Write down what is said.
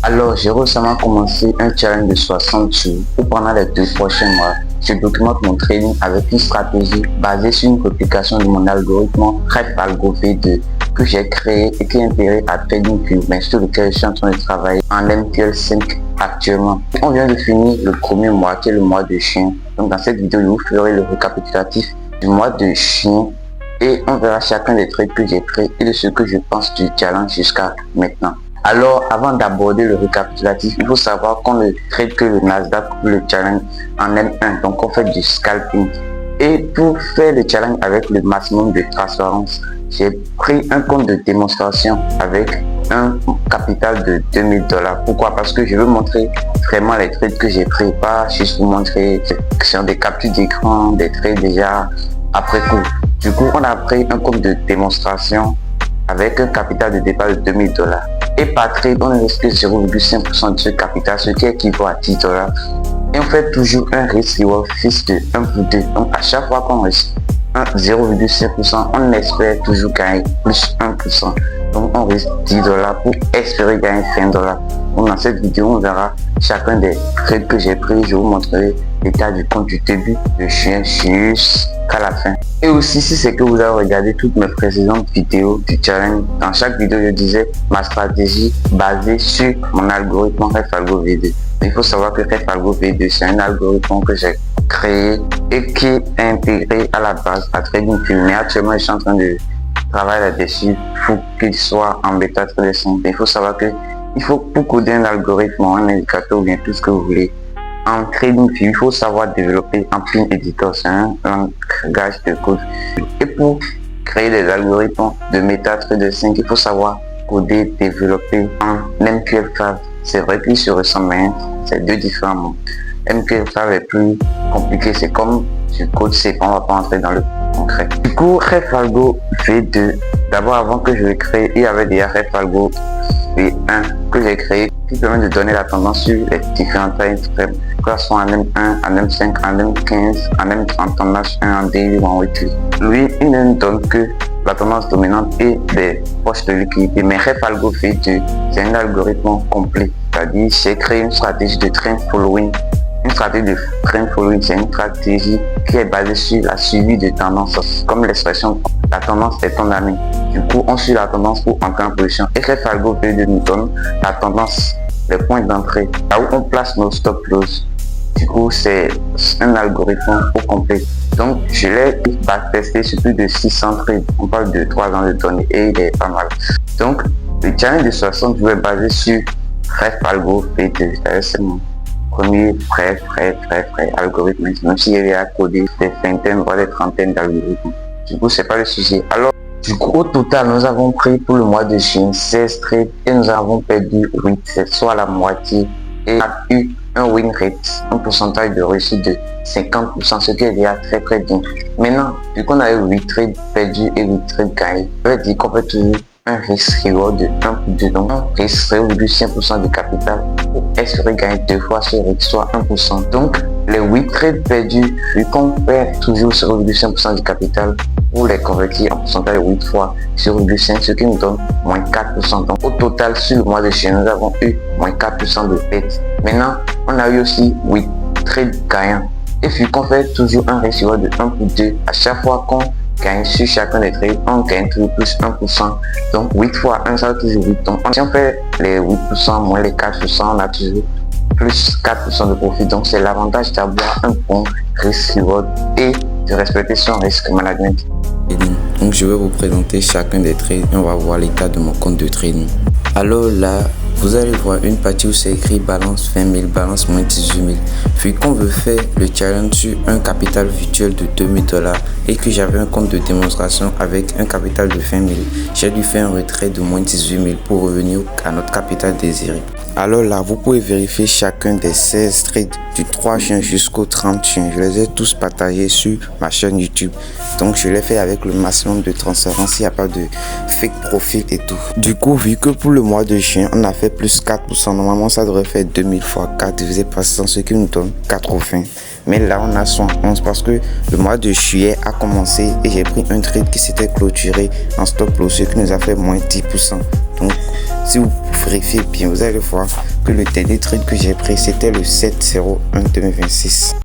Alors, j'ai récemment commencé un challenge de 60 jours où pendant les 2 prochains mois, je documente mon trading avec une stratégie basée sur une réplication de mon algorithme RedAlgo V2 que j'ai créé et qui est intégré à TradingView, mais sur lequel je suis en train de travailler en MQL5 actuellement. On vient de finir le premier mois qui est le mois de chien. Donc dans cette vidéo, je vous ferai le récapitulatif du mois de chien et on verra chacun des trades que j'ai créés et de ce que je pense du challenge jusqu'à maintenant. Alors, avant d'aborder le récapitulatif, il faut savoir qu'on ne trade que le Nasdaq ou le challenge en M1, donc on fait du scalping. Et pour faire le challenge avec le maximum de transparence, j'ai pris un compte de démonstration avec un capital de 2000 $. Pourquoi? Parce que je veux montrer vraiment les trades que j'ai pris, pas juste vous montrer que sur des captures d'écran, des trades déjà après coup. Du coup, on a pris un compte de démonstration avec un capital de départ de 2000 $. Et par trade, on risque 0,5% de ce capital, ce qui équivaut à 10 $. Et on fait toujours un risk reward fixe de 1 pour 2. Donc à chaque fois qu'on risque 0,5%, on espère toujours gagner plus 1%. Donc on risque 10 $ pour espérer gagner 20 $. Donc dans cette vidéo, on verra chacun des trades que j'ai pris. Je vous montrerai l'état du compte du début de chien jusqu'à la fin. Et aussi, si c'est que vous avez regardé toutes mes précédentes vidéos du challenge, dans chaque vidéo je disais ma stratégie basée sur mon algorithme RedAlgo V2. Il faut savoir que RedAlgo V2 c'est un algorithme que j'ai créé et qui est intégré à la base à TradingView. Mais actuellement je suis en train de travailler là-dessus pour qu'il soit en bêta très simple. Il faut savoir que il faut pour coder un algorithme, un indicateur ou bien tout ce que vous voulez. En TradingView, il faut savoir développer en Plain Editor, c'est un langage de code. Et pour créer des algorithmes de MetaTrader 5, il faut savoir coder, développer en MQL5. C'est vrai qu'ils se ressemblent, mais c'est deux différents mots. MQL5 est plus compliqué, c'est comme du code C, on va pas entrer dans le concret. Du coup, RedAlgo V2, d'abord avant que je le crée, il y avait déjà RedAlgo V1 que j'ai créé qui permet de donner la tendance sur les différents time frames, que ce soit en M1, en M5, en M15, en M30, en H1, en daily ou en weekly. Lui, il ne donne que la tendance dominante et des poches de liquidité, mais RedAlgo V2, c'est un algorithme complet, c'est-à-dire j'ai créé une stratégie de trend following. Une stratégie de trend following, c'est une stratégie qui est basée sur la suivi de tendance, comme l'expression la tendance est ton ami. Du coup, on suit la tendance pour entrer en position. Et RedAlgo V2 nous donne la tendance, les points d'entrée, là où on place nos stop loss. Du coup, c'est un algorithme au complet. Donc, je l'ai testé sur plus de 600 trades. On parle de 3 ans de données et il est pas mal. Donc, le challenge de 60 jours est basé sur RedAlgo V2. C'est mon premier vrai algorithme, même s'il y a codé des vingtaines, voire des trentaines d'algorithmes. Du coup, c'est pas le sujet. Alors, du coup, au total, nous avons pris pour le mois de juin 16 trades et nous avons perdu 8, c'est soit la moitié. Et on a eu un win rate, un pourcentage de réussite de 50%, ce qui est déjà très bien. Maintenant, vu qu'on a eu 8 trades perdus et 8 trades gagnés, ça veut dire qu'on fait toujours un risk reward de 1 pour 2. Donc, on risque 0,5% de capital pour espérer gagner 2 fois ce risque, soit 1%. Donc, les 8 trades perdus, vu qu'on perd toujours 0,5% du capital, pour les convertir en pourcentage de 8 fois 0,5, ce qui nous donne moins 4%. Donc, au total, sur le mois de juin, nous avons eu moins 4% de perte. Maintenant, on a eu aussi 8 trades gagnants. Et vu qu'on fait toujours un risk reward de 1 pour 2, à chaque fois qu'on gagne sur chacun des trades, on gagne toujours plus 1%. Donc 8 fois 1, ça va toujours 8. Donc si on fait les 8% moins les 4%, on a toujours plus 4% de profit. Donc c'est l'avantage d'avoir un bon risk reward et de respecter son risk management. Donc je vais vous présenter chacun des trades et on va voir l'état de mon compte de trading. Alors là, vous allez voir une partie où c'est écrit balance 20 000, balance moins 18 000. Vu qu'on veut faire le challenge sur un capital virtuel de 2000 $ et que j'avais un compte de démonstration avec un capital de 20 000, j'ai dû faire un retrait de moins 18 000 pour revenir à notre capital désiré. Alors là, vous pouvez vérifier chacun des 16 trades du 3 juin jusqu'au 30 juin. Je les ai tous partagés sur ma chaîne YouTube. Donc je l'ai fait avec le maximum de transparence, il n'y a pas de fake profil et tout. Du coup, vu que pour le mois de juin, on a fait plus 4%, normalement ça devrait faire 2000 fois 4 divisé par 100, ce qui nous donne 80. Mais là, on a 111 parce que le mois de juillet a commencé et j'ai pris un trade qui s'était clôturé en stop loss, ce qui nous a fait moins 10%. Donc, si vous vérifiez bien, vous allez voir que le dernier trade que j'ai pris, c'était le 701 2026.